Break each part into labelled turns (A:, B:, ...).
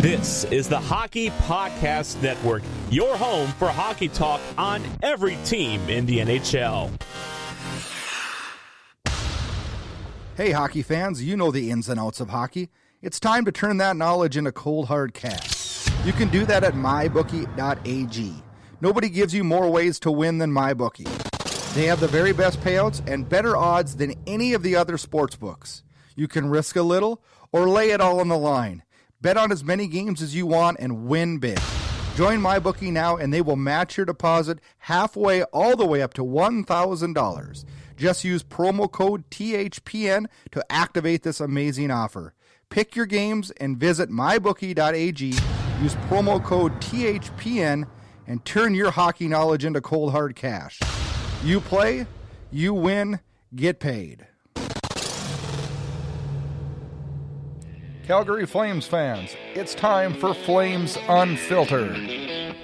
A: This is the Hockey Podcast Network, your home for hockey talk on every team in the NHL.
B: Hey, hockey fans, you know the ins and outs of hockey. It's time to turn that knowledge into cold, hard cash. You can do that at mybookie.ag. Nobody gives you more ways to win than MyBookie. They have the very best payouts and better odds than any of the other sports books. You can risk a little or lay it all on the line. Bet on as many games as you want and win big. Join MyBookie now and they will match your deposit halfway all the way up to $1,000. Just use promo code THPN to activate this amazing offer. Pick your games and visit mybookie.ag. Use promo code THPN and turn your hockey knowledge into cold hard cash. You play, you win, get paid. Calgary Flames fans, it's time for Flames Unfiltered.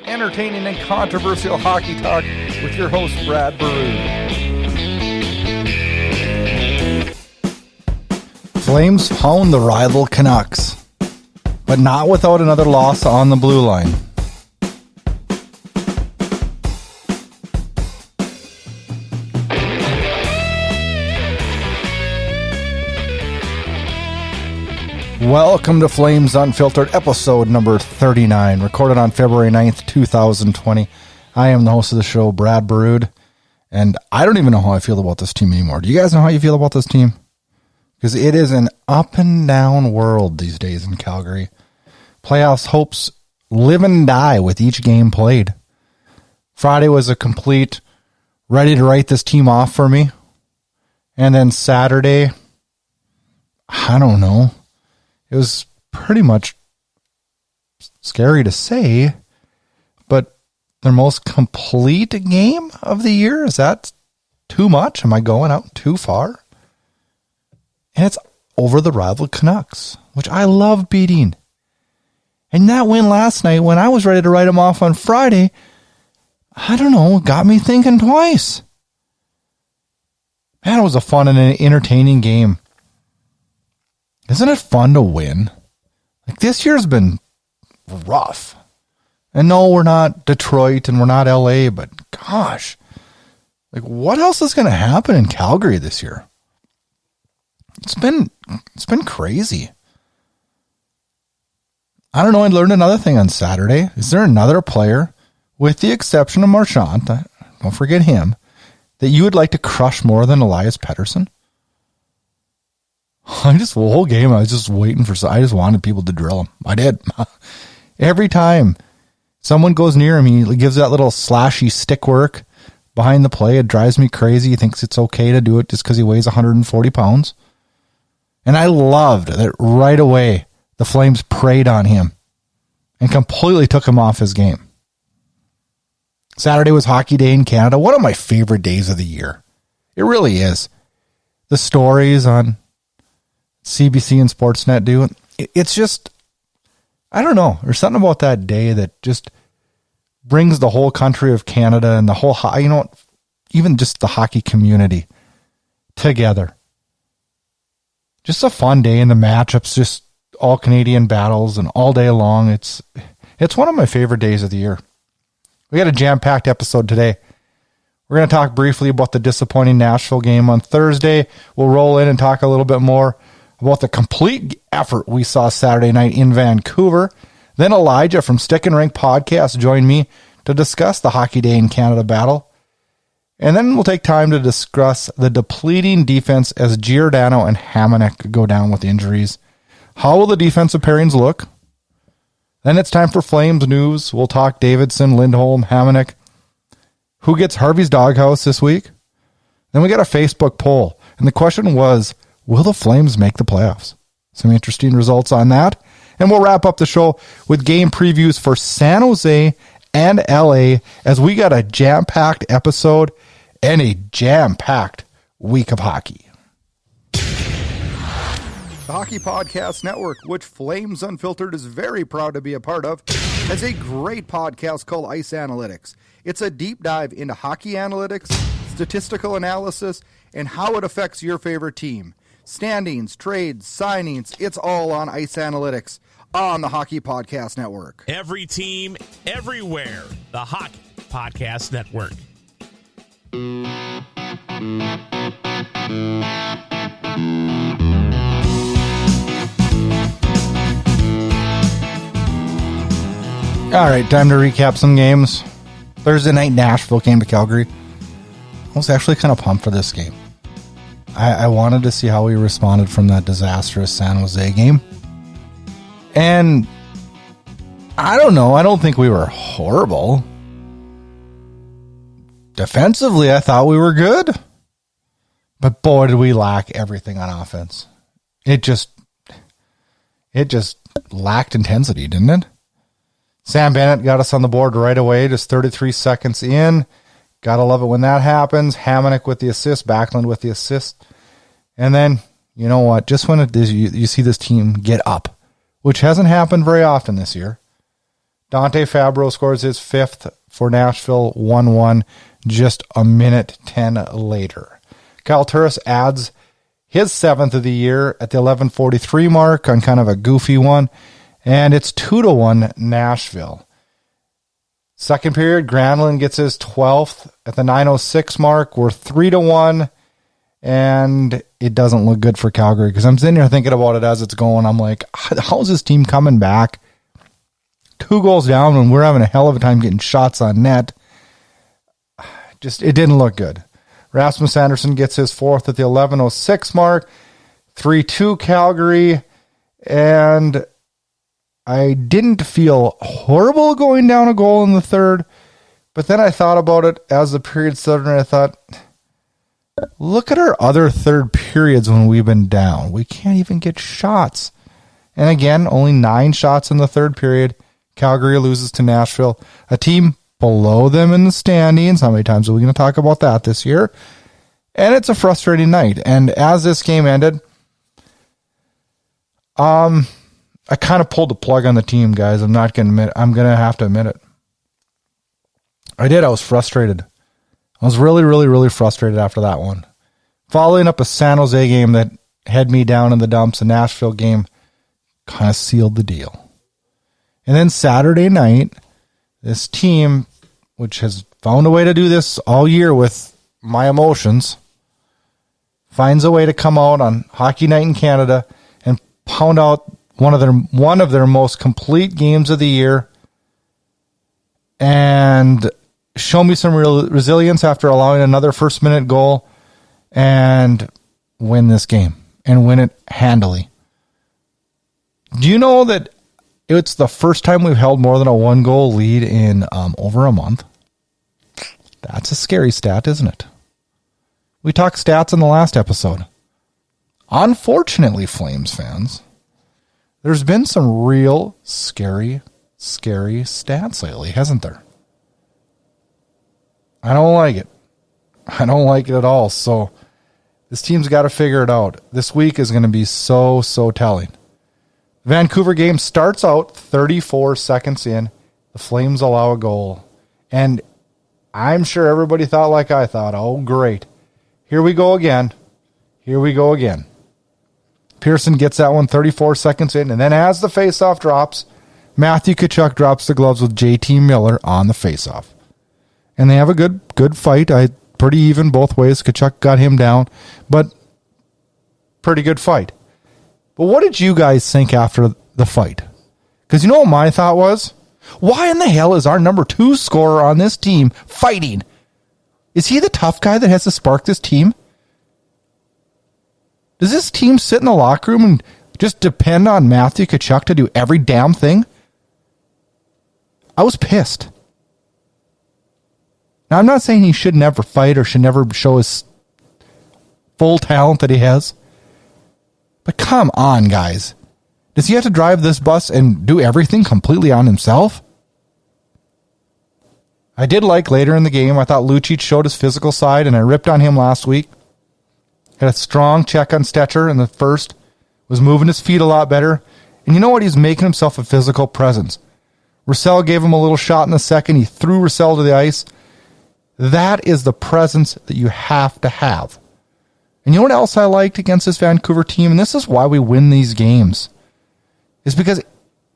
B: Entertaining and controversial hockey talk with your host, Brad Baroud. Flames found the rival Canucks, but not without another loss on the blue line. Welcome to Flames Unfiltered, episode number 39, recorded on February 9th, 2020. I am the host of the show, Brad Baroud, and I don't even know how I feel about this team anymore. Do you guys know how you feel about this team? Because it is an up and down world these days in Calgary. Playoffs hopes live and die with each game played. Friday was a complete ready to write this team off for me. And then Saturday, I don't know. It was pretty much scary to say, but their most complete game of the year? Is that too much? Am I going out too far? And it's over the rival Canucks, which I love beating. And that win last night, when I was ready to write them off on Friday, I don't know, got me thinking twice. Man, it was a fun and an entertaining game. Isn't it fun to win? Like, this year's been rough. And no, we're not Detroit and we're not LA, but gosh, like, what else is going to happen in Calgary this year? It's been crazy. I don't know. I learned another thing on Saturday. Is there another player, with the exception of Marchand, don't forget him, that you would like to crush more than Elias Pettersson? The whole game, I was just waiting I just wanted people to drill him. I did. Every time someone goes near him, he gives that little slashy stick work behind the play. It drives me crazy. He thinks it's okay to do it just because he weighs 140 pounds. And I loved that right away the Flames preyed on him and completely took him off his game. Saturday was Hockey Day in Canada. One of my favorite days of the year. It really is. The stories on CBC and Sportsnet do. It's just, I don't know. There's something about that day that just brings the whole country of Canada and the whole, even just the hockey community together. Just a fun day, and the matchups, just all Canadian battles and all day long. It's one of my favorite days of the year. We got a jam-packed episode today. We're going to talk briefly about the disappointing Nashville game on Thursday. We'll roll in and talk a little bit more about the complete effort we saw Saturday night in Vancouver. Then Elijah from Stick and Rink podcast joined me to discuss the Hockey Day in Canada battle. And then we'll take time to discuss the depleting defense as Giordano and Hamonic go down with injuries. How will the defensive pairings look? Then it's time for Flames news. We'll talk Davidson, Lindholm, Hamonic. Who gets HARVEY'S doghouse this week? Then we got a Facebook poll. And the question was, will the Flames make the playoffs? Some interesting results on that. And we'll wrap up the show with game previews for San Jose and LA, as we got a jam-packed episode and a jam-packed week of hockey. The Hockey Podcast Network, which Flames Unfiltered is very proud to be a part of, has a great podcast called Ice Analytics. It's a deep dive into hockey analytics, statistical analysis, and how it affects your favorite team. Standings, trades, signings, it's all on Ice Analytics.
C: on the Hockey Podcast Network.
A: Every team, everywhere. The Hockey Podcast Network.
B: All right, time to recap some games. Thursday night, Nashville came to Calgary. I was actually kind of pumped for this game. I wanted to see how we responded from that disastrous San Jose game. And I don't know. I don't think we were horrible. Defensively, I thought we were good. But boy, did we lack everything on offense. It just lacked intensity, didn't it? Sam Bennett got us on the board right away, just 33 seconds in. Gotta love it when that happens. Hamonic with the assist, Backlund with the assist. And then, you know what? Just when it is, you see this team get up, which hasn't happened very often this year. Dante Fabro scores his 5th for Nashville, 1-1, just a minute 10 later. Kyle Turris adds his 7th of the year at the 11:43 mark on kind of a goofy one, and it's 2-1 Nashville. Second period, Granlund gets his 12th at the 9:06 mark. We're 3-1, and it doesn't look good for Calgary because I'm sitting here thinking about it as it's going. I'm like, how is this team coming back? 2 goals down when we're having a hell of a time getting shots on net. Just, it didn't look good. Rasmus Anderson gets his 4th at the 11:06 mark. 3-2 Calgary, and I didn't feel horrible going down a goal in the third, but then I thought about it as the period started, and I thought, look at our other third periods when we've been down. We can't even get shots. And again, only 9 shots in the third period. Calgary loses to Nashville, a team below them in the standings. How many times are we going to talk about that this year? And it's a frustrating night. And as this game ended, I kind of pulled the plug on the team, guys. I'm not going to admit. I'm going to have to admit it. I did. I was frustrated. I was really, really, really frustrated after that one. Following up a San Jose game that had me down in the dumps, a Nashville game kind of sealed the deal. And then Saturday night, this team, which has found a way to do this all year with my emotions, finds a way to come out on Hockey Night in Canada and pound out one of their most complete games of the year, and show me some real resilience after allowing another first-minute goal and win this game and win it handily. Do you know that it's the first time we've held more than a 1-goal lead in over a month? That's a scary stat, isn't it? We talked stats in the last episode. Unfortunately, Flames fans, there's been some real scary stats lately, hasn't there? I don't like it. I don't like it at all. So this team's got to figure it out. This week is going to be so telling. The Vancouver game starts out 34 seconds in. The Flames allow a goal. And I'm sure everybody thought like I thought, oh, great. Here we go again. Pearson gets that one 34 seconds in, and then as the faceoff drops, Matthew Tkachuk drops the gloves with JT Miller on the faceoff. And they have a good fight. Pretty even both ways. Tkachuk got him down, but pretty good fight. But what did you guys think after the fight? Because you know what my thought was? Why in the hell is our number 2 scorer on this team fighting? Is he the tough guy that has to spark this team? Does this team sit in the locker room and just depend on Matthew Tkachuk to do every damn thing? I was pissed. Now, I'm not saying he should never fight or should never show his full talent that he has. But come on, guys. Does he have to drive this bus and do everything completely on himself? I did like later in the game, I thought Lucic showed his physical side, and I ripped on him last week. Had a strong check on Stetcher in the first. Was moving his feet a lot better. And you know what? He's making himself a physical presence. Roussel gave him a little shot in the second. He threw Roussel to the ice. That is the presence that you have to have. And you know what else I liked against this Vancouver team? And this is why we win these games. Is because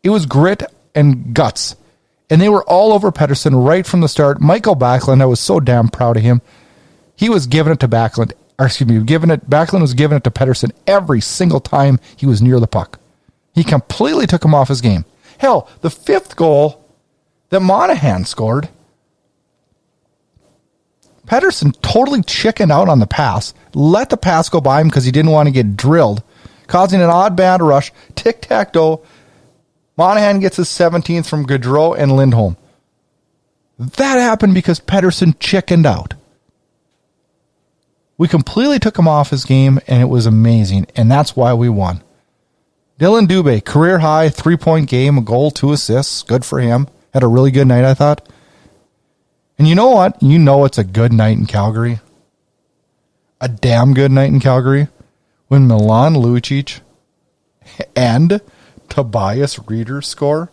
B: It was grit and guts. And they were all over Pettersson right from the start. Michael Backlund, I was so damn proud of him. He was giving it to Backlund. Backlund was giving it to Pettersson every single time he was near the puck. He completely took him off his game. Hell, the 5th goal that Monahan scored, Pettersson totally chickened out on the pass, let the pass go by him because he didn't want to get drilled, causing an odd bad rush, tic-tac-toe. Monahan gets his 17th from Gaudreau and Lindholm. That happened because Pettersson chickened out. We completely took him off his game, and it was amazing, and that's why we won. Dylan Dubé, career high, 3-point game, a goal, 2 assists. Good for him. Had a really good night, I thought. And you know what? You know it's a good night in Calgary. A damn good night in Calgary. When Milan Lucic and Tobias Reeder score.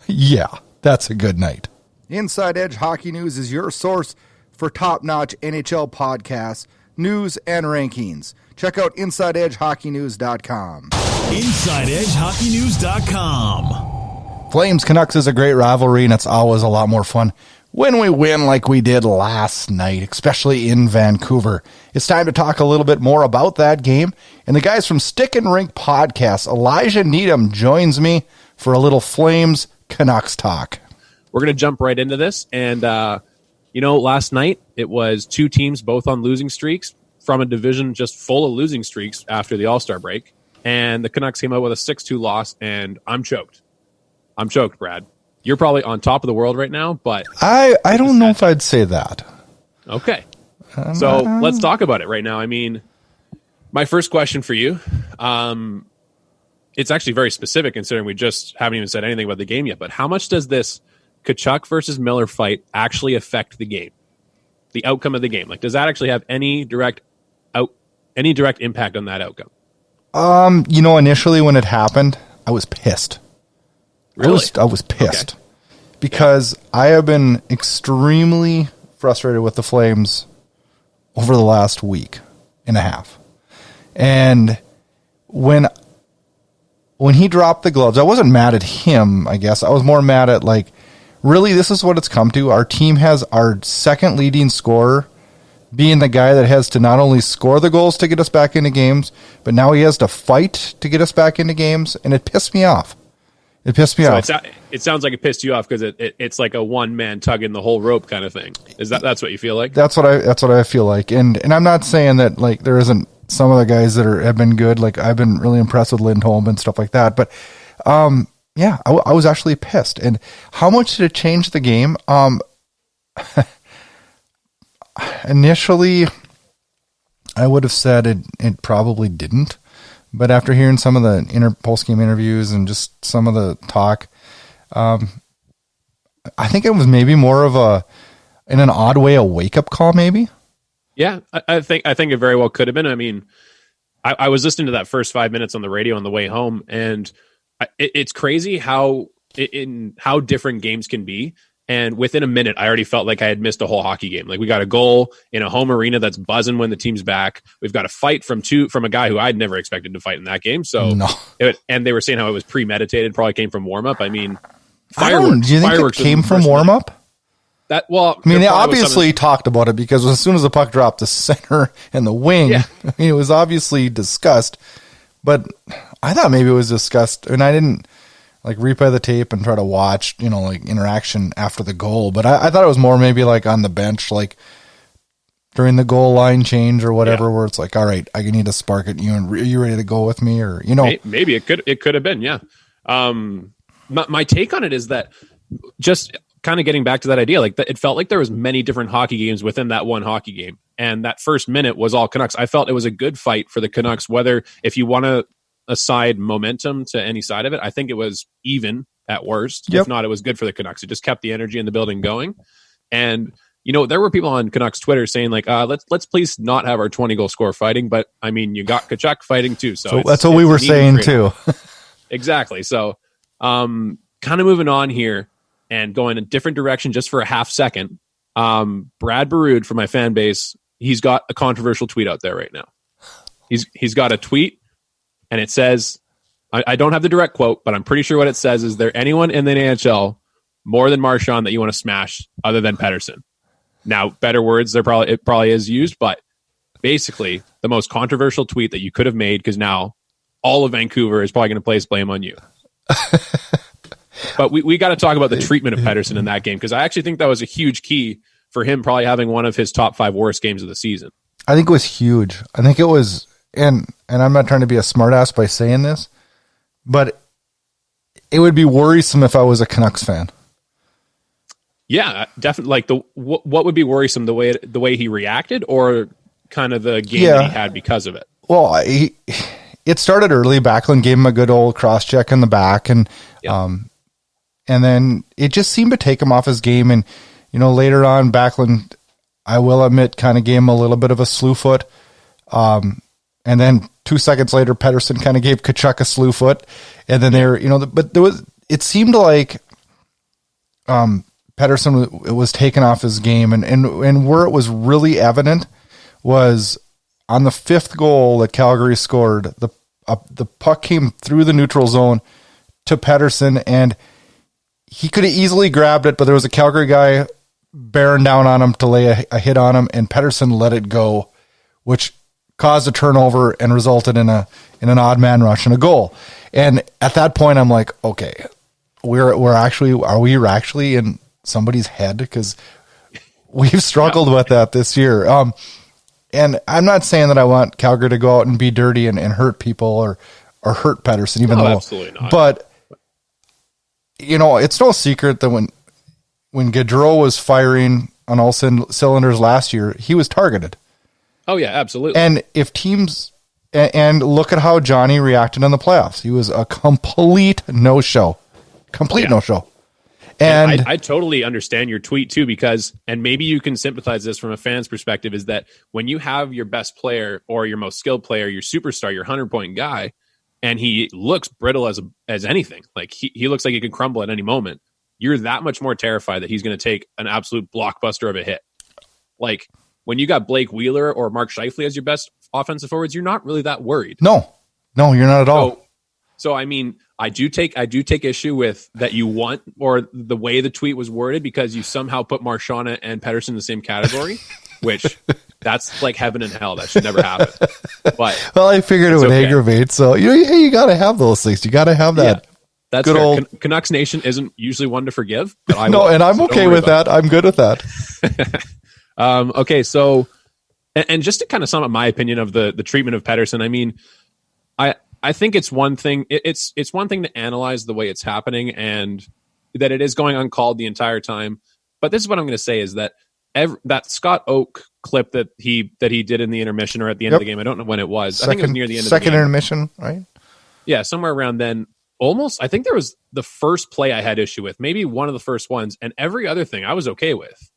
B: Yeah, that's a good night.
C: Inside Edge Hockey News is your source for top-notch NHL podcasts, news, and rankings. Check out InsideEdgeHockeyNews.com.
D: InsideEdgeHockeyNews.com.
B: Flames Canucks is a great rivalry, and it's always a lot more fun when we win like we did last night, especially in Vancouver. It's time to talk a little bit more about that game. And the guys from Stick and Rink podcast, Elijah Needham, joins me for a little Flames Canucks talk.
A: We're going to jump right into this. And, last night it was 2 teams both on losing streaks from a division just full of losing streaks after the All-Star break. And the Canucks came out with a 6-2 loss, and I'm choked. I'm choked, Brad. You're probably on top of the world right now, but
B: I don't know if I'd say that.
A: Okay. So let's talk about it right now. I mean, my first question for you, it's actually very specific considering we just haven't even said anything about the game yet, but how much does this Tkachuk versus Miller fight actually affect the game? The outcome of the game? Like, does that actually have any direct impact on that outcome?
B: Initially when it happened, I was pissed.
A: Really?
B: I was pissed because I have been extremely frustrated with the Flames over the last week and a half. And when he dropped the gloves, I wasn't mad at him, I guess. I was more mad at, like, really, this is what it's come to. Our team has our second leading scorer being the guy that has to not only score the goals to get us back into games, but now he has to fight to get us back into games, and it pissed me off. It sounds like it pissed you off because it's like a one-man tugging the whole rope kind of thing. That's what you feel like? That's what I feel like. And I'm not saying that, like, there isn't some of the guys that have been good. Like, I've been really impressed with Lindholm and stuff like that. But I was actually pissed. And how much did it change the game? Initially, I would have said it probably didn't. But after hearing some of the post-game interviews and just some of the talk, I think it was maybe more of in an odd way, a wake-up call, maybe. Yeah, I think it very well could have been. I mean, I was listening to that first 5 minutes on the radio on the way home, and it's crazy how different games can be. And within a minute, I already felt like I had missed a whole hockey game. Like, we got a goal in a home arena that's buzzing when the team's back. We've got a fight from a guy who I'd never expected to fight in that game. So, no. And they were saying how it was premeditated, probably came from warm up. I mean, fireworks. Do you think it came from warm up? They obviously talked about it because as soon as the puck dropped the center and the wing, it was obviously discussed. But I thought maybe it was discussed, and I didn't replay the tape and try to watch, interaction after the goal. But I thought it was more maybe on the bench, during the goal line change or whatever, where it's like, all right, I need to spark it. Are you ready to go with me? Or, maybe it could have been. Yeah. My take on it is that just kind of getting back to that idea, it felt like there was many different hockey games within that one hockey game. And that first minute was all Canucks. I felt it was a good fight for the Canucks, whether if you want to aside momentum to any side of it, I think it was even at worst. Yep. If not, it was good for the Canucks. It just kept the energy in the building going. And, there were people on Canucks Twitter saying let's please not have our 20-goal score fighting. But I mean, you got Tkachuk fighting too. So that's what we were saying too. Exactly. So kind of moving on here and going a different direction just for a half second. Brad Baroud, for my fan base, he's got a controversial tweet out there right now. He's got a tweet, and it says,
A: I don't have the direct quote, but I'm pretty sure what it says is there anyone in the NHL more than Marchand that you want to smash other than Pettersson? Now, better words, it probably is used, but basically the most controversial tweet that you could have made, because now all of Vancouver is probably going to place blame on you. But we got to talk about the treatment of Pettersson in that game, because I actually think that was a huge key for him probably having one of his top 5 worst games of the season.
B: I think it was huge. I think it was, and I'm not trying to be a smartass by saying this, but it would be worrisome if I was a Canucks fan.
A: Yeah, definitely. Like what would be worrisome, the way he reacted, or kind of the game that he had because of it?
B: Well, it started early. Backlund gave him a good old cross check in the back, and then it just seemed to take him off his game. And later on, Backlund, I will admit, kind of gave him a little bit of a slew foot. And then 2 seconds later, Pettersson kind of gave Tkachuk a slew foot, and then it seemed like Pettersson was taken off his game, and where it was really evident was on the 5th goal that Calgary scored. The puck came through the neutral zone to Pettersson, and he could have easily grabbed it, but there was a Calgary guy bearing down on him to lay a hit on him, and Pettersson let it go, which caused a turnover and resulted in an odd man rush and a goal. And at that point, I'm like, okay, are we actually in somebody's head? Because we've struggled with that this year. And I'm not saying that I want Calgary to go out and be dirty and hurt people or hurt Pettersson, even though,
A: absolutely not.
B: But it's no secret that when Gaudreau was firing on all cylinders last year, he was targeted.
A: Oh yeah, absolutely.
B: And if teams, and look at how Johnny reacted in the playoffs. He was a complete no-show. No-show. And
A: I totally understand your tweet too, because, and maybe you can sympathize this from a fan's perspective, is that when you have your best player or your most skilled player, your superstar, your 100-point guy, and he looks brittle as anything, like he looks like he could crumble at any moment, you're that much more terrified that he's going to take an absolute blockbuster of a hit. Like when you got Blake Wheeler or Mark Scheifele as your best offensive forwards, you're not really that worried.
B: No, you're not at all.
A: So I mean, I do take issue with that you want, or the way the tweet was worded, because you somehow put Marchand and Pettersson in the same category, which that's like heaven and hell. That should never happen. But
B: well, I figured it would aggravate. So you got to have those things. You got to have that.
A: Yeah, that's
B: good
A: fair.
B: old
A: Canucks Nation isn't usually one to forgive. But I
B: no,
A: will,
B: and I'm okay with that. I'm good with that.
A: Okay, so and just to kind of sum up my opinion of the treatment of Pettersson, I mean, I think it's one thing. It's one thing to analyze the way it's happening and that it is going uncalled the entire time. But this is what I'm going to say is that that Scott Oak clip that he did in the intermission or at the end of the game, I don't know when it was. I think it was near the end of the game.
B: Second intermission, right?
A: Yeah, somewhere around then. Almost, I think there was the first play I had issue with, maybe one of the first ones, and every other thing I was okay with.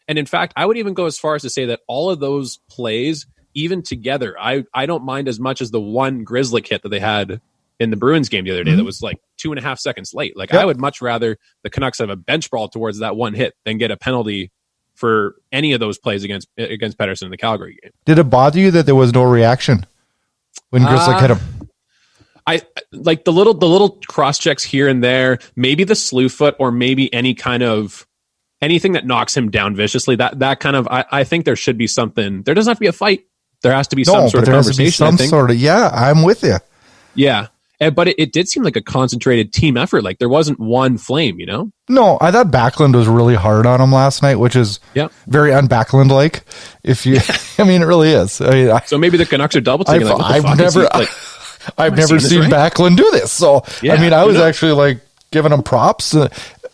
A: And in fact, I would even go as far as to say that all of those plays, even together, I don't mind as much as the one Grizzly hit that they had in the Bruins game the other day that was like 2.5 seconds late. Like I would much rather the Canucks have a bench brawl towards that one hit than get a penalty for any of those plays against Pettersson in the Calgary game.
B: Did it bother you that there was no reaction when Grizzly hit him?
A: I like the little cross checks here and there, maybe the slew foot or maybe any kind of anything that knocks him down viciously. That kind of, I think there should be something. There doesn't have to be a fight. There has to be some sort of conversation.
B: I'm with you.
A: Yeah. But it did seem like a concentrated team effort. Like there wasn't one flame,
B: No, I thought Backlund was really hard on him last night, which is very un-Backlund like. If you, I mean, it really is.
A: So maybe the Canucks are double teaming.
B: I've never seen Backlund do this. So, I mean, I was actually like giving him props,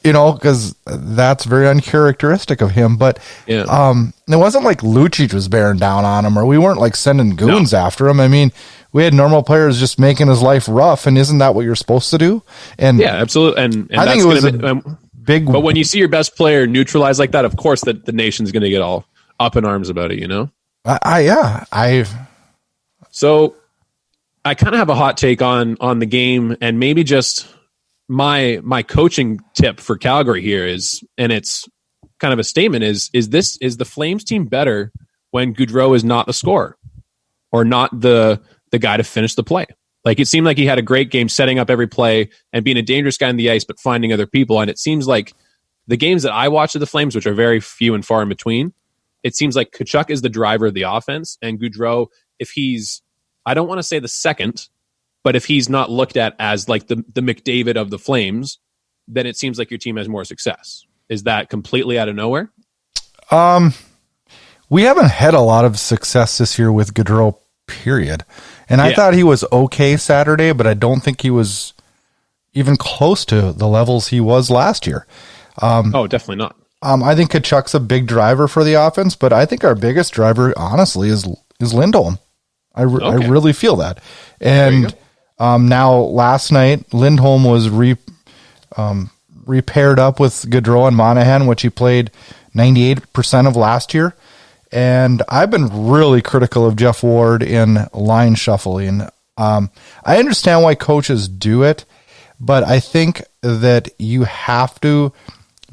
B: because that's very uncharacteristic of him. But it wasn't like Lucic was bearing down on him, or we weren't like sending goons after him. I mean, we had normal players just making his life rough, and isn't that what you're supposed to do? And
A: yeah, absolutely. And
B: I think it was big.
A: But when you see your best player neutralized like that, of course, the nation's going to get all up in arms about it. So I kind of have a hot take on the game, and maybe just my coaching tip for Calgary here is, and it's kind of a statement, is the Flames team better when Gaudreau is not the scorer or not the guy to finish the play? Like, it seemed like he had a great game setting up every play and being a dangerous guy on the ice, but finding other people. And it seems like the games that I watch of the Flames, which are very few and far in between, it seems like Tkachuk is the driver of the offense, and Gaudreau, if he's, I don't want to say the second, but if he's not looked at as like the McDavid of the Flames, then it seems like your team has more success. Is that completely out of nowhere?
B: We haven't had a lot of success this year with Gaudreau, period. And I thought he was okay Saturday, but I don't think he was even close to the levels he was last year.
A: Oh, definitely not.
B: I think Tkachuk's a big driver for the offense, but I think our biggest driver, honestly, is Lindholm. I really feel that. And now last night, Lindholm was repaired up with Gaudreau and Monahan, which he played 98% of last year. And I've been really critical of Jeff Ward in line shuffling. I understand why coaches do it, but I think that you have to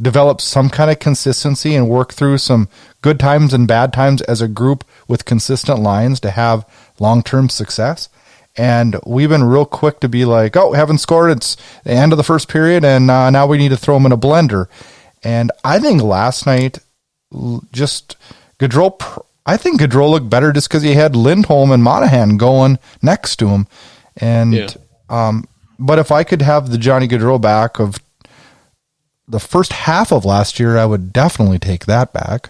B: develop some kind of consistency and work through some good times and bad times as a group with consistent lines to have long-term success. And we've been real quick to be like, oh, haven't scored. It's the end of the first period, and now we need to throw them in a blender. And I think last night, just Gaudreau, I think Gaudreau looked better just because he had Lindholm and Monahan going next to him. And but if I could have the Johnny Gaudreau back of the first half of last year, I would definitely take that back.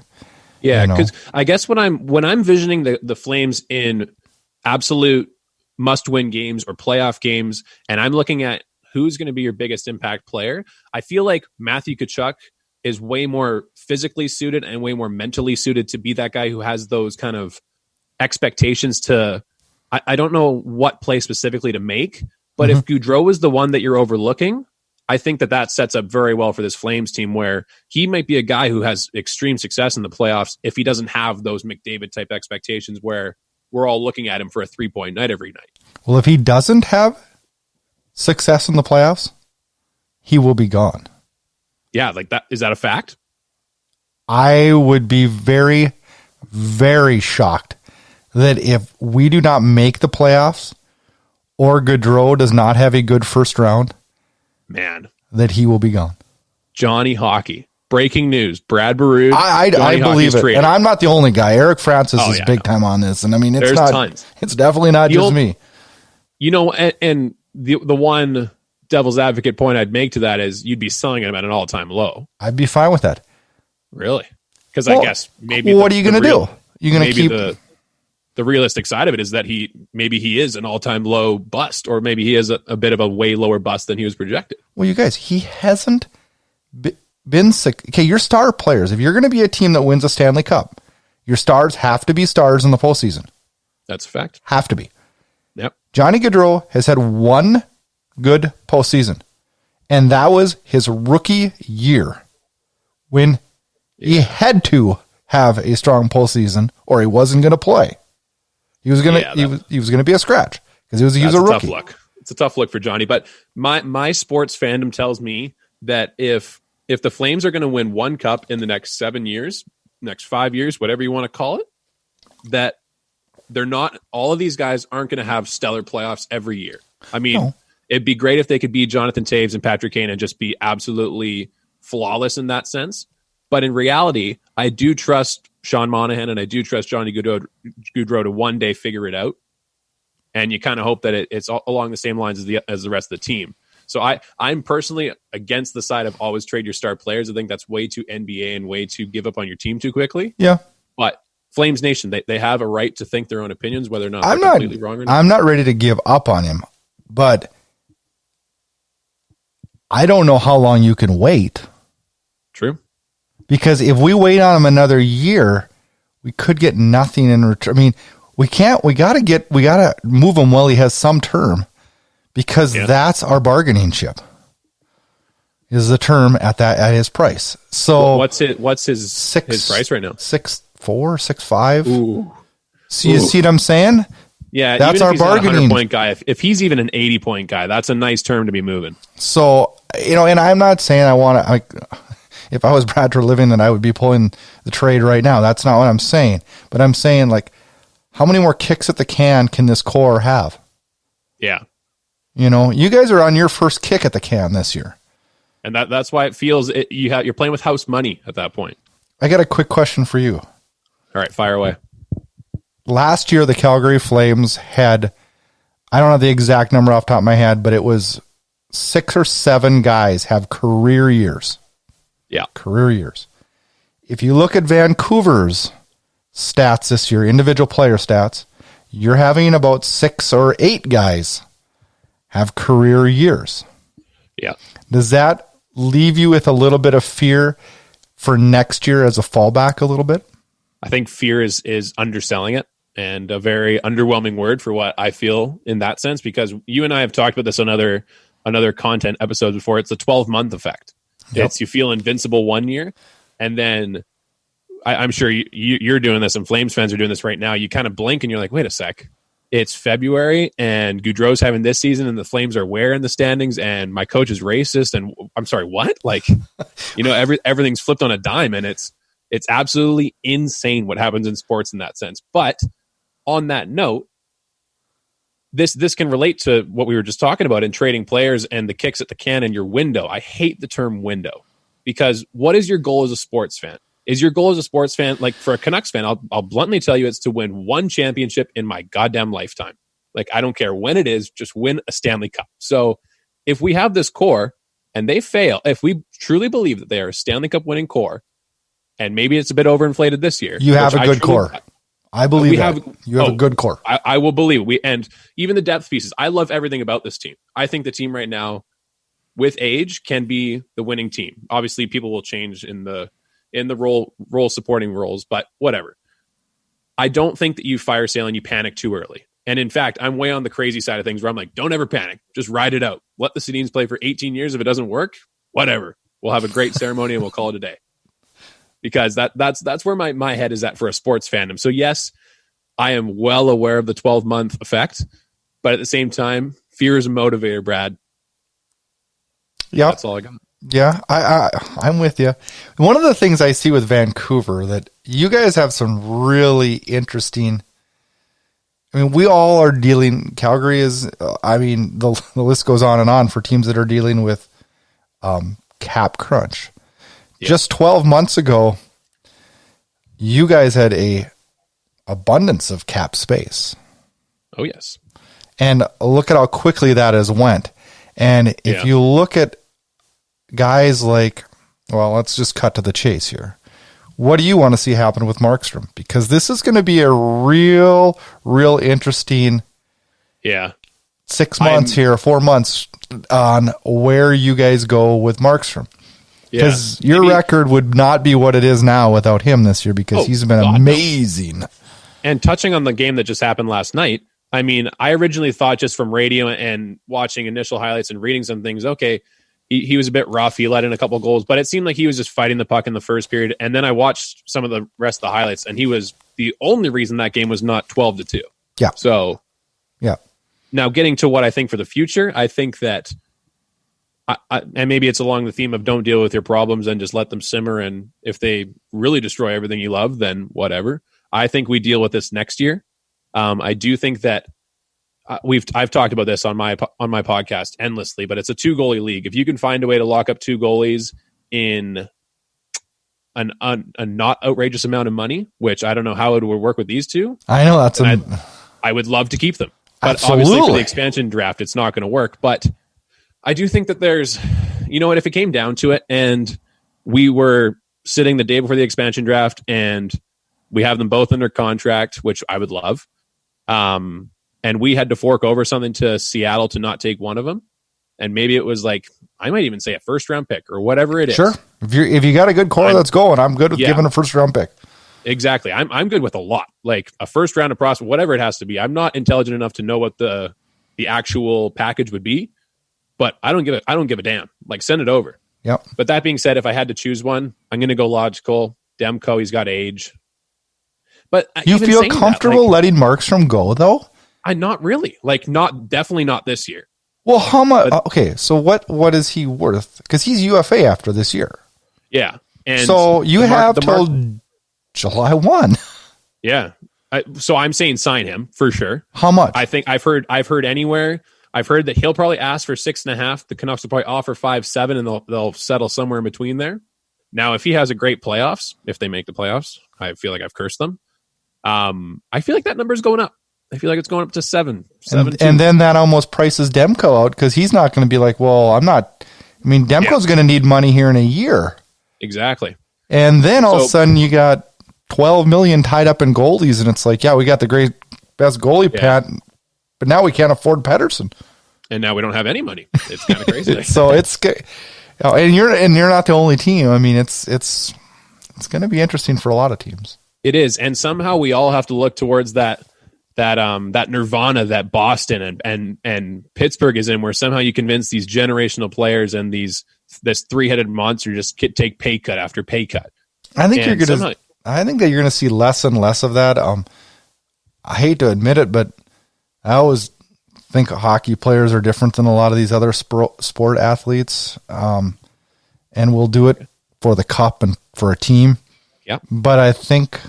A: Yeah, because I guess when I'm visioning the Flames in absolute must-win games or playoff games, and I'm looking at who's going to be your biggest impact player, I feel like Matthew Tkachuk is way more physically suited and way more mentally suited to be that guy who has those kind of expectations to, I don't know what play specifically to make, but if Gaudreau is the one that you're overlooking, I think that sets up very well for this Flames team, where he might be a guy who has extreme success in the playoffs if he doesn't have those McDavid type expectations where we're all looking at him for a 3-point night every night.
B: Well, if he doesn't have success in the playoffs, he will be gone.
A: Yeah, like that. Is that a fact?
B: I would be very, very shocked that if we do not make the playoffs or Gaudreau does not have a good first round, that he will be gone.
A: Johnny Hockey. Breaking news. Brad Baroud.
B: I believe it. And I'm not the only guy. Eric Francis is big time on this. And I mean,
A: there's tons.
B: It's definitely not just me.
A: You know, and the one devil's advocate point I'd make to that is you'd be selling him at an all-time low.
B: I'd be fine with that.
A: Really? Because I guess maybe
B: what are you going to do? You're going to keep
A: the realistic side of it is that maybe he is an all-time low bust, or maybe he is a bit of a way lower bust than he was projected.
B: Well, you guys, he hasn't been sick. Okay, your star players, if you're going to be a team that wins a Stanley Cup, your stars have to be stars in the postseason.
A: That's a fact.
B: Have to be.
A: Yep.
B: Johnny Gaudreau has had one good postseason, and that was his rookie year when he had to have a strong postseason or he wasn't going to play. He was going to he was going to be a scratch because he was a rookie.
A: Tough look. It's a tough look for Johnny, but my sports fandom tells me that if the Flames are going to win one cup in the next 7 years, next 5 years, whatever you want to call it, that they're not, all of these guys aren't going to have stellar playoffs every year. I mean, it'd be great if they could beat Jonathan Taves and Patrick Kane and just be absolutely flawless in that sense. But in reality, I do trust Sean Monahan and I do trust Johnny Gaudreau to one day figure it out. And you kind of hope that it's along the same lines as the rest of the team. So I'm personally against the side of always trade your star players. I think that's way too NBA and way too give up on your team too quickly.
B: Yeah.
A: But Flames Nation, they have a right to think their own opinions, whether or not they're completely wrong or not.
B: I'm not ready to give up on him, but I don't know how long you can wait.
A: True.
B: Because if we wait on him another year, we could get nothing in return. I mean, we got to move him while he has some term, because that's our bargaining chip. Is the term at his price. So
A: what's his price right now?
B: 6'4", 6'5".
A: Ooh.
B: So you see what I'm saying?
A: Yeah,
B: that's our bargaining.
A: 100-point guy. If he's even an 80-point guy, that's a nice term to be moving.
B: So, and I'm not saying I want to. If I was Brad Living, then I would be pulling the trade right now. That's not what I'm saying. But I'm saying, like, how many more kicks at the can this core have?
A: Yeah.
B: You guys are on your first kick at the can this year.
A: And that's why it feels you're playing with house money at that point.
B: I got a quick question for you.
A: All right, fire away.
B: Last year, the Calgary Flames had, I don't know the exact number off the top of my head, but it was 6 or 7 guys have career years.
A: Yeah.
B: Career years. If you look at Vancouver's stats this year, individual player stats, you're having about 6 or 8 guys have career years.
A: Yeah.
B: Does that leave you with a little bit of fear for next year as a fallback a little bit?
A: I think fear is underselling it, and a very underwhelming word for what I feel in that sense, because you and I have talked about this on other content episodes before. It's the 12-month effect. Yep. It's you feel invincible one year, and then I'm sure you're doing this, and Flames fans are doing this right now. You kind of blink and you're like, wait a sec. It's February and Gaudreau's having this season and the Flames are where in the standings and my coach is racist and I'm sorry, what? Like, everything's flipped on a dime, and it's absolutely insane what happens in sports in that sense. But on that note, this can relate to what we were just talking about in trading players and the kicks at the can in your window. I hate the term window, because what is your goal as a sports fan? Is your goal as a sports fan, like for a Canucks fan, I'll bluntly tell you, it's to win one championship in my goddamn lifetime. Like, I don't care when it is, just win a Stanley Cup. So if we have this core and they fail, if we truly believe that they are a Stanley Cup winning core, and maybe it's a bit overinflated this year.
B: You have a good core. I believe you have a good core.
A: I will believe and even the depth pieces. I love everything about this team. I think the team right now, with age, can be the winning team. Obviously, people will change in the role supporting roles, but whatever. I don't think that you fire sale and you panic too early. And in fact, I'm way on the crazy side of things where I'm like, don't ever panic. Just ride it out. Let the Sedins play for 18 years. If it doesn't work, whatever. We'll have a great ceremony and we'll call it a day. Because that's where my head is at for a sports fandom. So yes, I am well aware of the 12-month effect, but at the same time, fear is a motivator, Brad.
B: Yeah.
A: That's all I got.
B: Yeah, I'm with you. One of the things I see with Vancouver, that you guys have some really interesting, we all are dealing, Calgary is, the list goes on and on for teams that are dealing with cap crunch. Yeah. Just 12 months ago, you guys had a abundance of cap space.
A: Oh, yes.
B: And look at how quickly that has went. And if you look at guys like, well, let's just cut to the chase here. What do you want to see happen with Markstrom? Because this is going to be a real interesting 6 months here, 4 months on where you guys go with Markstrom. Because your record would not be what it is now without him this year, because he's been amazing.
A: No. And touching on the game that just happened last night, I originally thought, just from radio and watching initial highlights and reading some things, okay, he was a bit rough. He let in a couple goals, but it seemed like he was just fighting the puck in the first period. And then I watched some of the rest of the highlights, and he was the only reason that game was not 12-2.
B: Yeah.
A: So,
B: yeah.
A: Now getting to what I think for the future, I think that, and maybe it's along the theme of don't deal with your problems and just let them simmer. And if they really destroy everything you love, then whatever. I think we deal with this next year. I do think that I've talked about this on my podcast endlessly, but it's a 2-goalie league. If you can find a way to lock up 2 goalies in a not outrageous amount of money, which I don't know how it would work with these two.
B: I know that's
A: I would love to keep them, but
B: absolutely.
A: Obviously for the expansion draft, it's not going to work. But I do think that there's, what, if it came down to it and we were sitting the day before the expansion draft and we have them both under contract, which I would love. And we had to fork over something to Seattle to not take one of them. And maybe it was like, I might even say a first-round pick or whatever it is. Sure.
B: If you got a good core that's going, I'm good with giving a first-round pick.
A: Exactly. I'm good with a lot. Like a first-round, a prospect, whatever it has to be. I'm not intelligent enough to know what the actual package would be, but I don't give a damn. Like, send it over.
B: Yep.
A: But that being said, if I had to choose one, I'm going to go logical. Demko, he's got age. But
B: you feel comfortable letting Markstrom go, though?
A: Not really. Definitely not this year.
B: Well, how much? Okay, so what is he worth? Because he's UFA after this year.
A: Yeah. And
B: so you have till July 1.
A: Yeah. So I'm saying sign him for sure.
B: How much?
A: I think I've heard anywhere. I've heard that he'll probably ask for 6.5. The Canucks will probably offer 5-7, and they'll settle somewhere in between there. Now, if he has a great playoffs, if they make the playoffs, I feel like I've cursed them. I feel like that number's going up. I feel like it's going up to 7.
B: And then that almost prices Demko out because he's not going to be like, well, I'm not. I mean, Demko's going to need money here in a year.
A: Exactly.
B: And then all of a sudden you got $12 million tied up in goalies, and it's like, yeah, we got the best goalie, Pat, but now we can't afford Pettersson,
A: and now we don't have any money. It's kind of crazy.
B: So it's and you're not the only team. I mean, it's going to be interesting for a lot of teams.
A: It is, and somehow we all have to look towards that nirvana that Boston and Pittsburgh is in, where somehow you convince these generational players and this 3-headed monster just take pay cut after pay cut.
B: I think that you're going to see less and less of that. I hate to admit it, but I always think hockey players are different than a lot of these other sport athletes, and we'll do it for the cup and for a team.
A: Yeah.
B: But I think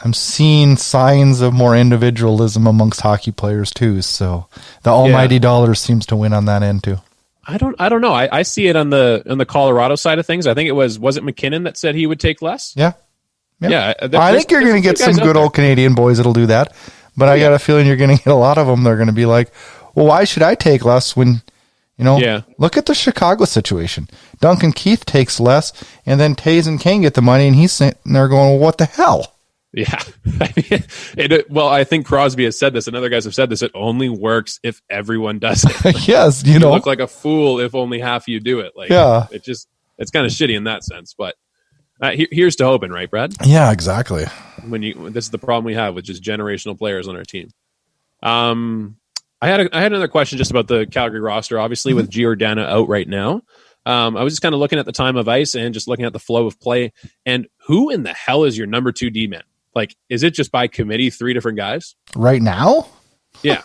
B: I'm seeing signs of more individualism amongst hockey players too. So the almighty dollar seems to win on that end too.
A: I don't know. I see it on the Colorado side of things. I think was it McKinnon that said he would take less?
B: Yeah.
A: I
B: think you're going to get some good old Canadian boys that'll do that. But I got a feeling you're going to get a lot of them. They're going to be like, well, why should I take less when, look at the Chicago situation. Duncan Keith takes less, and then Taves and Kane get the money, and he's sitting there going, well, what the hell?
A: Yeah. I think Crosby has said this, and other guys have said this. It only works if everyone does it.
B: Yes.
A: You look like a fool if only half of you do it. It's kind of shitty in that sense, but here's to hoping, right, Brad?
B: Yeah, exactly.
A: This is the problem we have with just generational players on our team. I had another question just about the Calgary roster, obviously with Giordano out right now. I was just kind of looking at the time of ice and just looking at the flow of play. And who in the hell is your number 2 D-man? Like, is it just by committee 3 different guys?
B: Right now?
A: Yeah.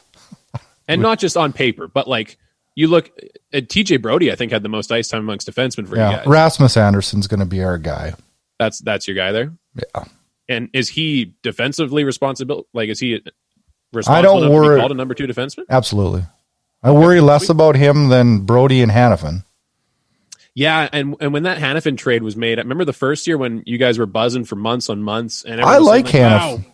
A: And not just on paper, but like you look at TJ Brody, I think had the most ice time amongst defensemen for you guys.
B: Rasmus Anderson's going to be our guy.
A: That's your guy there?
B: Yeah.
A: And is he defensively responsible? Like, is he responsible
B: I don't
A: enough
B: worry.
A: to be called a number 2 defenseman?
B: Absolutely. I worry less about him than Brody and Hannafin.
A: Yeah, and when that Hannafin trade was made, I remember the first year when you guys were buzzing for months on months. And
B: I like Hannafin. Wow.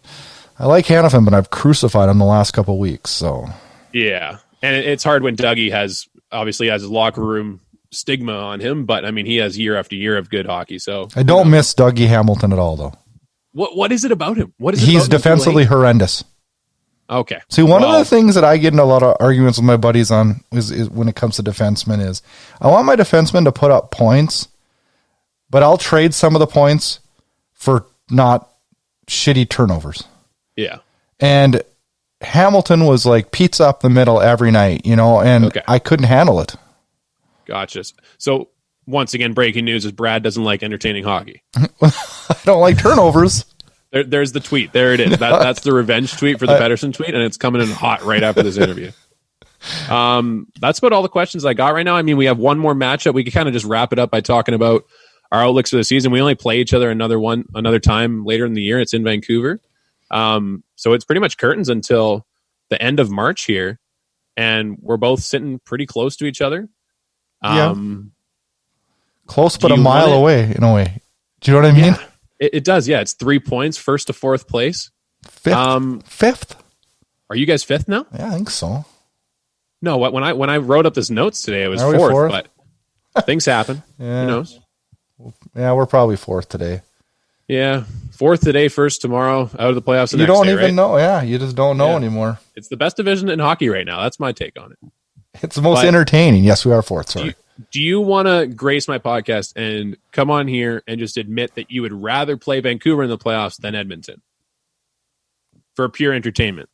B: I like Hannafin, but I've crucified him the last couple of weeks. So
A: yeah, and it's hard when Dougie has his locker room stigma on him, but I mean he has year after year of good hockey. So
B: I don't miss Dougie Hamilton at all, though.
A: What is it about him?
B: He's defensively horrendous.
A: Okay.
B: See, one of the things that I get in a lot of arguments with my buddies on is when it comes to defensemen is I want my defensemen to put up points, but I'll trade some of the points for not shitty turnovers.
A: Yeah.
B: And Hamilton was like pizza up the middle every night, and I couldn't handle it.
A: Gotcha. So once again, breaking news is Brad doesn't like entertaining hockey.
B: I don't like turnovers.
A: There's the tweet. There it is. That's the revenge tweet for the Pettersson tweet, and it's coming in hot right after this interview. That's about all the questions I got right now. I mean, we have one more matchup. We can kind of just wrap it up by talking about our outlooks for the season. We only play each other another time later in the year. It's in Vancouver. So it's pretty much curtains until the end of March here, and we're both sitting pretty close to each other.
B: Close, but a mile away in a way. Do you know what I mean?
A: Yeah. It does, yeah. It's 3 points, 1st to 4th place.
B: Fifth.
A: Are you guys 5th now?
B: Yeah, I think so.
A: No, when I wrote up this notes today, it was 4th, but things happen.
B: Yeah.
A: Who knows?
B: Yeah, we're probably 4th today.
A: Yeah, 4th today, 1st tomorrow, out of the playoffs the next day.
B: You don't even know. Yeah, you just don't know anymore.
A: It's the best division in hockey right now. That's my take on it.
B: It's the most entertaining. Yes, we are 4th. Sorry.
A: Do you want to grace my podcast and come on here and just admit that you would rather play Vancouver in the playoffs than Edmonton for pure entertainment?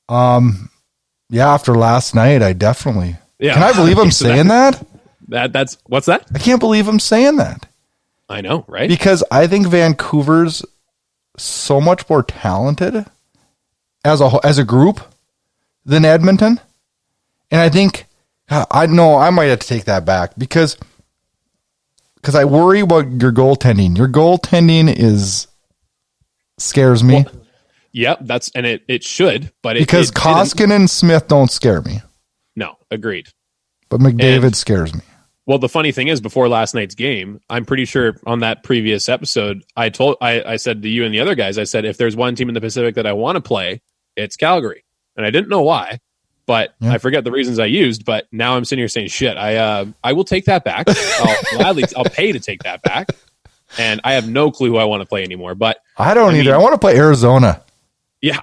B: Yeah, after last night, I definitely.
A: Yeah.
B: Can I believe I'm saying that?
A: That's what's that?
B: I can't believe I'm saying that.
A: I know, right?
B: Because I think Vancouver's so much more talented as a group than Edmonton, and I think. I know I might have to take that back because I worry about your goaltending. Your goaltending scares me.
A: Yep, it should, but
B: because Koskinen and Smith don't scare me.
A: No, agreed.
B: But McDavid scares me.
A: Well, the funny thing is, before last night's game, I'm pretty sure on that previous episode, I said to you and the other guys, I said, if there's one team in the Pacific that I want to play, it's Calgary. And I didn't know why, but I forget the reasons I used. But now I'm sitting here saying, shit, I will take that back. I'll pay to take that back. And I have no clue who I want to play anymore. But
B: I don't either. I want to play Arizona.
A: Yeah,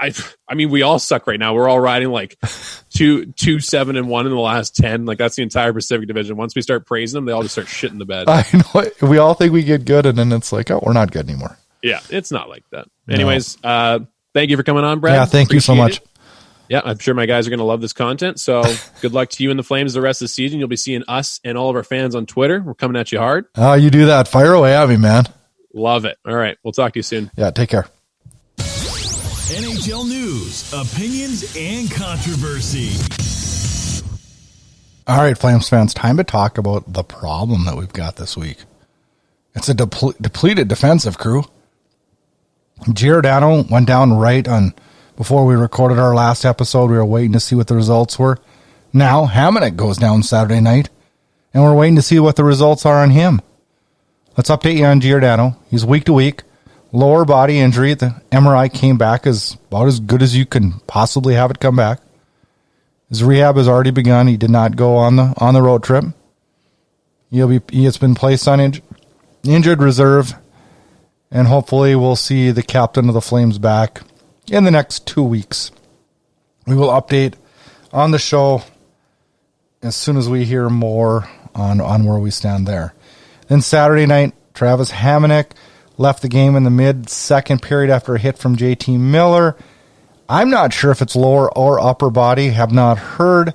A: I mean, we all suck right now. We're all riding like 2-7-1 in the last 10. Like that's the entire Pacific Division. Once we start praising them, they all just start shitting the bed.
B: I know. We all think we get good, and then it's like, oh, we're not good anymore.
A: Yeah, it's not like that. No. Anyways, thank you for coming on, Brad.
B: Yeah, thank you so much.
A: Yeah, I'm sure my guys are going to love this content. So good luck to you and the Flames the rest of the season. You'll be seeing us and all of our fans on Twitter. We're coming at you hard.
B: Oh, you do that. Fire away at me, man.
A: Love it. All right. We'll talk to you soon.
B: Yeah, take care.
D: NHL news, opinions, and controversy.
B: All right, Flames fans, time to talk about the problem that we've got this week. It's a depleted defensive crew. Giordano went down right on before we recorded our last episode. We were waiting to see what the results were. Now Hamonic goes down Saturday night, and we're waiting to see what the results are on him. Let's update you on Giordano. He's week to week. Lower body injury. The MRI came back as about as good as you can possibly have it come back. His rehab has already begun. He did not go on the road trip. He has been placed on injured reserve, and hopefully we'll see the captain of the Flames back in the next 2 weeks. We will update on the show as soon as we hear more on where we stand there. Then Saturday night, Travis Hamonic left the game in the mid-second period after a hit from JT Miller. I'm not sure if it's lower or upper body. Have not heard.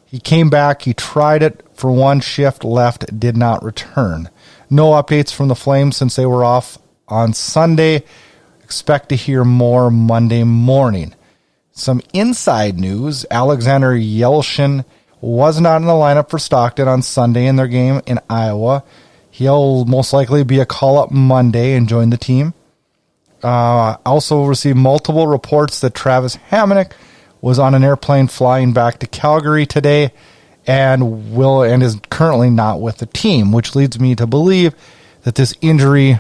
B: He came back. He tried it for one shift left. Did not return. No updates from the Flames since they were off on Sunday. Expect to hear more Monday morning. Some inside news. Alexander Yelchin was not in the lineup for Stockton on Sunday in their game in Iowa. He'll most likely be a call-up Monday and join the team. Also received multiple reports that Travis Hamonic was on an airplane flying back to Calgary today and is currently not with the team, which leads me to believe that this injury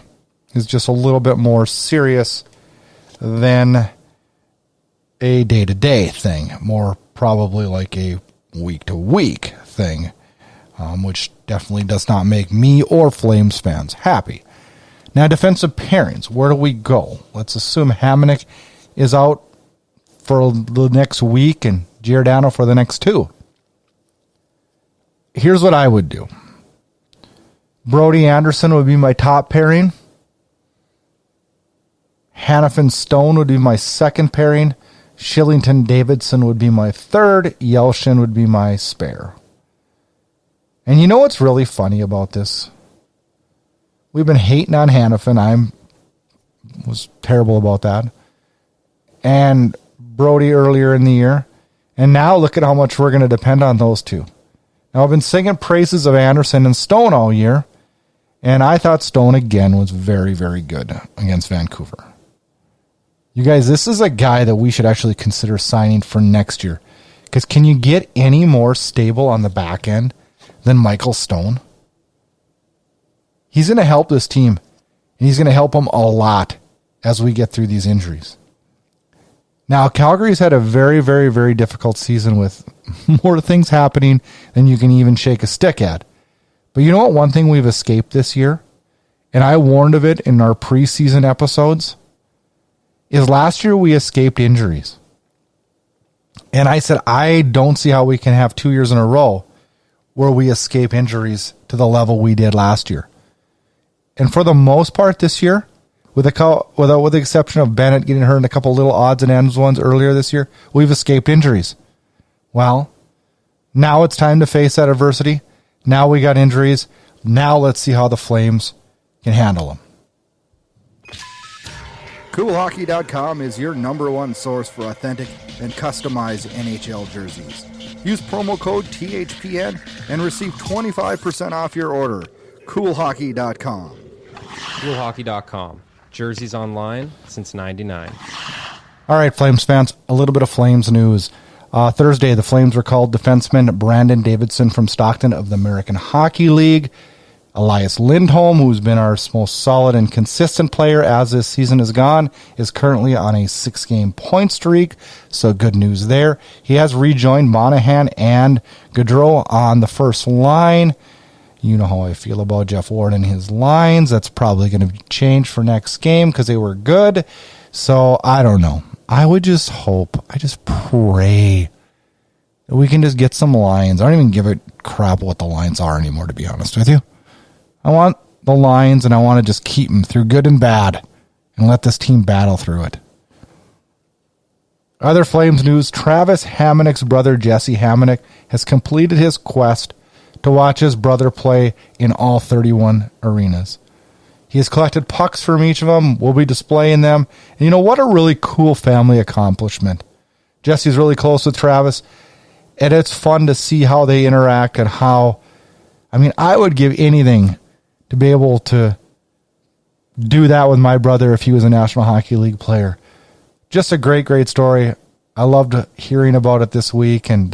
B: is just a little bit more serious than a day-to-day thing, more probably like a week-to-week thing. Which definitely does not make me or Flames fans happy. Now, defensive pairings. Where do we go? Let's assume Hamonic is out for the next week and Giordano for the next 2. Here's what I would do. Brody Anderson would be my top pairing. Hanifin Stone would be my second pairing. Shillington Davidson would be my third. Yelchin would be my spare. And you know what's really funny about this? We've been hating on Hanifin. I was terrible about that. And Brody earlier in the year. And now look at how much we're going to depend on those two. Now, I've been singing praises of Anderson and Stone all year. And I thought Stone again was very, very good against Vancouver. You guys, this is a guy that we should actually consider signing for next year. Because can you get any more stable on the back end than Michael Stone? He's going to help this team, and he's going to help them a lot as we get through these injuries. Now, Calgary's had a very, very, very difficult season with more things happening than you can even shake a stick at. But you know what? One thing we've escaped this year, and I warned of it in our preseason episodes, is last year we escaped injuries. And I said, I don't see how we can have 2 years in a row where we escape injuries to the level we did last year. And for the most part this year, with the exception of Bennett getting hurt and a couple little odds and ends ones earlier this year, we've escaped injuries. Well, now it's time to face that adversity. Now we got injuries. Now let's see how the Flames can handle them.
C: CoolHockey.com is your number one source for authentic and customized NHL jerseys. Use promo code THPN and receive 25% off your order. CoolHockey.com.
E: CoolHockey.com. Jerseys online since '99.
B: All right, Flames fans, a little bit of Flames news. Thursday, the Flames recalled defenseman Brandon Davidson from Stockton of the American Hockey League. Elias Lindholm, who's been our most solid and consistent player as this season has gone, is currently on a 6-game point streak, so good news there. He has rejoined Monahan and Gaudreau on the first line. You know how I feel about Jeff Ward and his lines. That's probably going to change for next game because they were good. So, I don't know. I would just hope, I just pray that we can just get some lines. I don't even give a crap what the lines are anymore, to be honest with you. I want the lines, and I want to just keep them through good and bad and let this team battle through it. Other Flames news, Travis Hamonic's brother, Jesse Hamonic, has completed his quest to watch his brother play in all 31 arenas. He has collected pucks from each of them. We'll be displaying them. And you know, what a really cool family accomplishment. Jesse's really close with Travis, and it's fun to see how they interact and how, I mean, I would give anything to be able to do that with my brother if he was a National Hockey League player. Just a great, great story. I loved hearing about it this week and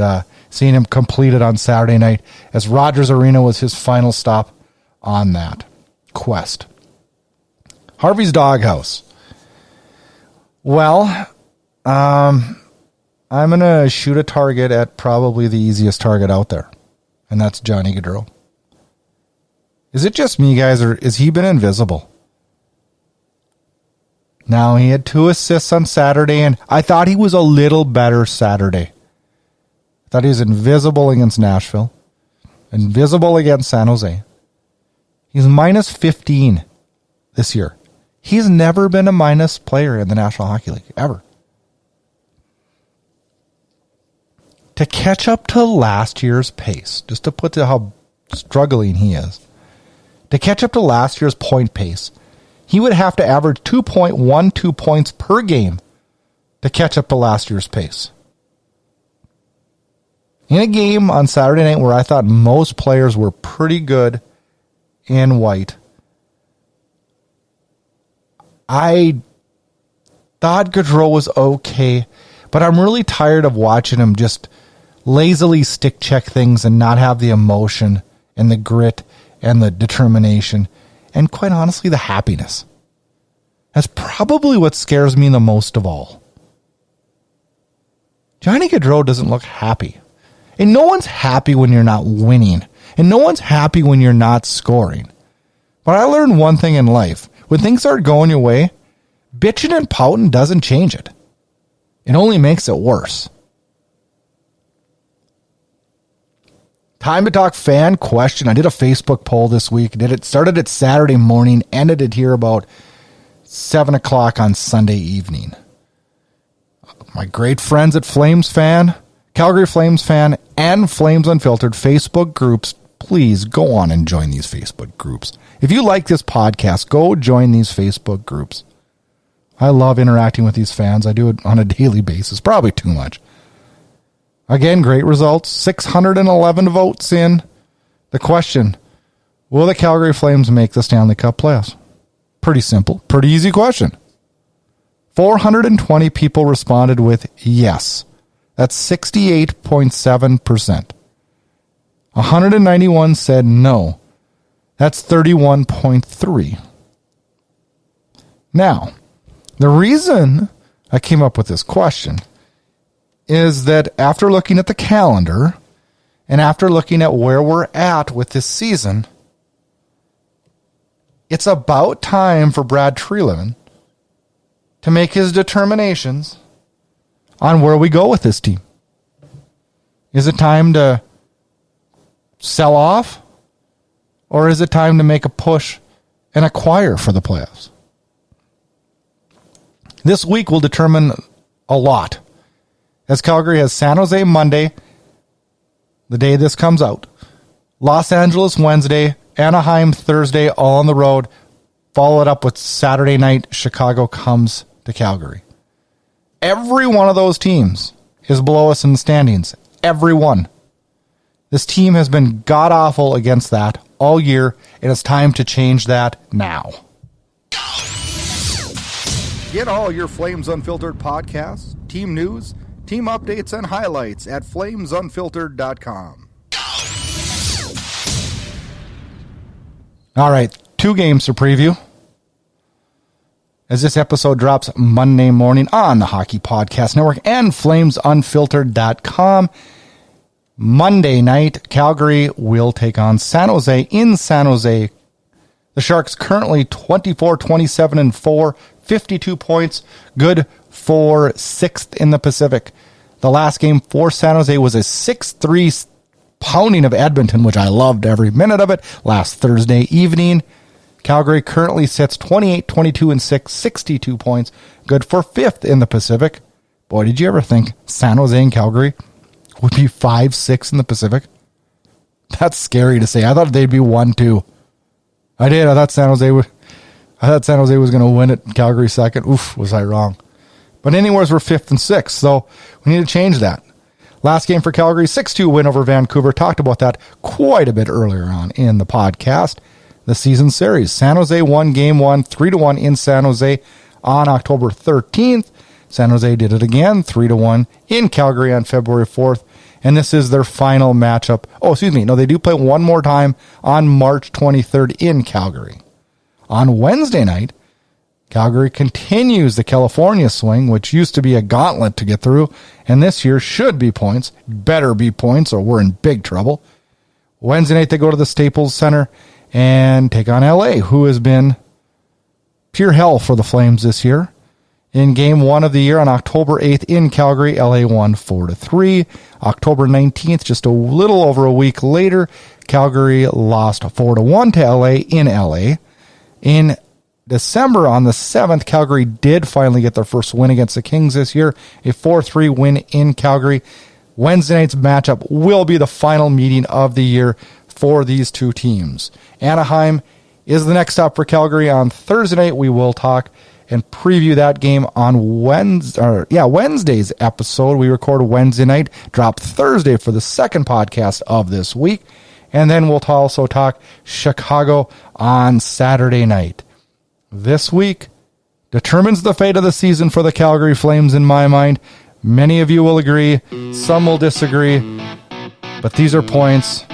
B: seeing him complete it on Saturday night as Rogers Arena was his final stop on that quest. Harvey's Doghouse. Well, I'm going to shoot a target at probably the easiest target out there, and that's Johnny Gaudreau. Is it just me, guys, or has he been invisible? Now, he had 2 assists on Saturday, and I thought he was a little better Saturday. I thought he was invisible against Nashville, invisible against San Jose. He's minus 15 this year. He's never been a minus player in the National Hockey League, ever. To catch up to last year's pace, just to put to how struggling he is, to catch up to last year's point pace, he would have to average 2.12 points per game to catch up to last year's pace. In a game on Saturday night where I thought most players were pretty good in white, I thought Gaudreau was okay, but I'm really tired of watching him just lazily stick check things and not have the emotion and the grit and the determination and, quite honestly, the happiness. That's probably what scares me the most of all. Johnny Gaudreau doesn't look happy. And no one's happy when you're not winning. And no one's happy when you're not scoring. But I learned one thing in life. When things aren't going your way, bitching and pouting doesn't change it. It only makes it worse. Time to talk fan question. I did a Facebook poll this week. Started at Saturday morning, ended it here about 7 o'clock on Sunday evening. My great friends at Flames Fan, Calgary Flames Fan, and Flames Unfiltered Facebook groups, please go on and join these Facebook groups. If you like this podcast, go join these Facebook groups. I love interacting with these fans. I do it on a daily basis, probably too much. Again, great results. 611 votes in. The question, will the Calgary Flames make the Stanley Cup playoffs? Pretty simple. Pretty easy question. 420 people responded with yes. That's 68.7%. 191 said no. That's 31.3%. Now, the reason I came up with this question is that after looking at the calendar and after looking at where we're at with this season, it's about time for Brad Treliving to make his determinations on where we go with this team. Is it time to sell off, or is it time to make a push and acquire for the playoffs? This week will determine a lot, as Calgary has San Jose Monday, the day this comes out, Los Angeles Wednesday, Anaheim Thursday, all on the road. Follow it up with Saturday night, Chicago comes to Calgary. Every one of those teams is below us in the standings. Every one. This team has been god-awful against that all year, and it's time to change that now.
C: Get all your Flames Unfiltered podcasts, team news, team updates, and highlights at flamesunfiltered.com.
B: All right, 2 games to preview. As this episode drops Monday morning on the Hockey Podcast Network and flamesunfiltered.com. Monday night, Calgary will take on San Jose in San Jose. The Sharks currently 24-27-4, 52 points, good for 6th in the Pacific. The last game for San Jose was a 6-3 pounding of Edmonton, which I loved every minute of it, last Thursday evening. Calgary currently sits 28-22-6, 62 points, good for 5th in the Pacific. Boy, did you ever think San Jose and Calgary would be 5-6 in the Pacific? That's scary to say. I thought they'd be 1-2. I did. I thought San Jose was going to win it. Calgary second. Oof, was I wrong? But anyways, we're 5th and 6th, so we need to change that. Last game for Calgary, 6-2 win over Vancouver. Talked about that quite a bit earlier on in the podcast. The season series. San Jose won game 1, 3-1 in San Jose on October 13th. San Jose did it again, 3-1 in Calgary on February 4th. And this is their final matchup. Oh, excuse me. No, they do play one more time on March 23rd in Calgary. On Wednesday night, Calgary continues the California swing, which used to be a gauntlet to get through. And this year should be points. Better be points or we're in big trouble. Wednesday night, they go to the Staples Center and take on LA, who has been pure hell for the Flames this year. In game 1 of the year on October 8th in Calgary, LA won 4-3. October 19th, just a little over a week later, Calgary lost 4-1 to LA in LA. In December on the 7th, Calgary did finally get their first win against the Kings this year, a 4-3 win in Calgary. Wednesday night's matchup will be the final meeting of the year for these two teams. Anaheim is the next stop for Calgary on Thursday night. We will talk and preview that game on Wednesday's episode. We record Wednesday night, drop Thursday for the second podcast of this week. And then we'll also talk Chicago on Saturday night. This week determines the fate of the season for the Calgary Flames in my mind. Many of you will agree, some will disagree, but these are points,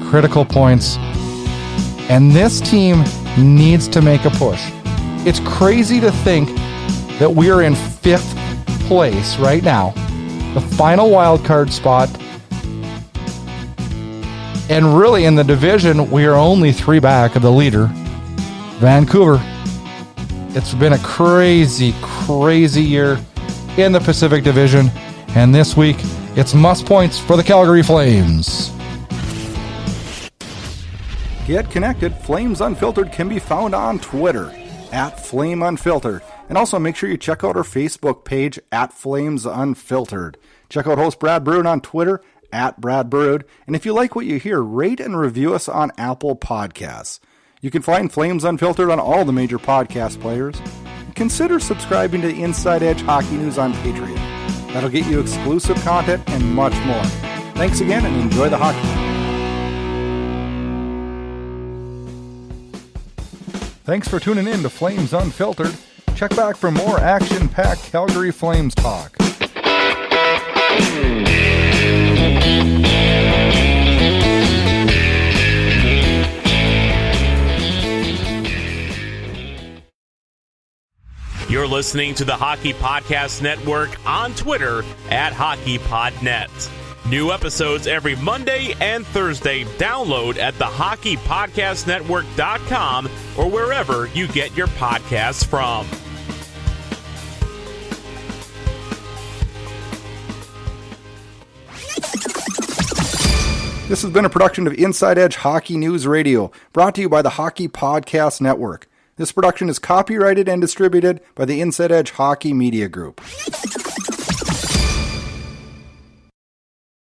B: critical points, and this team needs to make a push. It's crazy to think that we are in 5th place right now, the final wild card spot, and really in the division, we are only 3 back of the leader, Vancouver. It's been a crazy, crazy year in the Pacific Division, and this week, it's must points for the Calgary Flames.
C: Get connected. Flames Unfiltered can be found on Twitter @FlameUnfiltered. And also make sure you check out our Facebook page @FlamesUnfiltered. Check out host Brad Brood on Twitter @BradBrood. And if you like what you hear, rate and review us on Apple Podcasts. You can find Flames Unfiltered on all the major podcast players. Consider subscribing to the Inside Edge Hockey News on Patreon. That'll get you exclusive content and much more. Thanks again and enjoy the hockey. Thanks for tuning in to Flames Unfiltered. Check back for more action-packed Calgary Flames talk.
E: You're listening to the Hockey Podcast Network on Twitter @HockeyPodNet. New episodes every Monday and Thursday. Download at thehockeypodcastnetwork.com or wherever you get your podcasts from.
C: This has been a production of Inside Edge Hockey News Radio, brought to you by the Hockey Podcast Network. This production is copyrighted and distributed by the Inside Edge Hockey Media Group.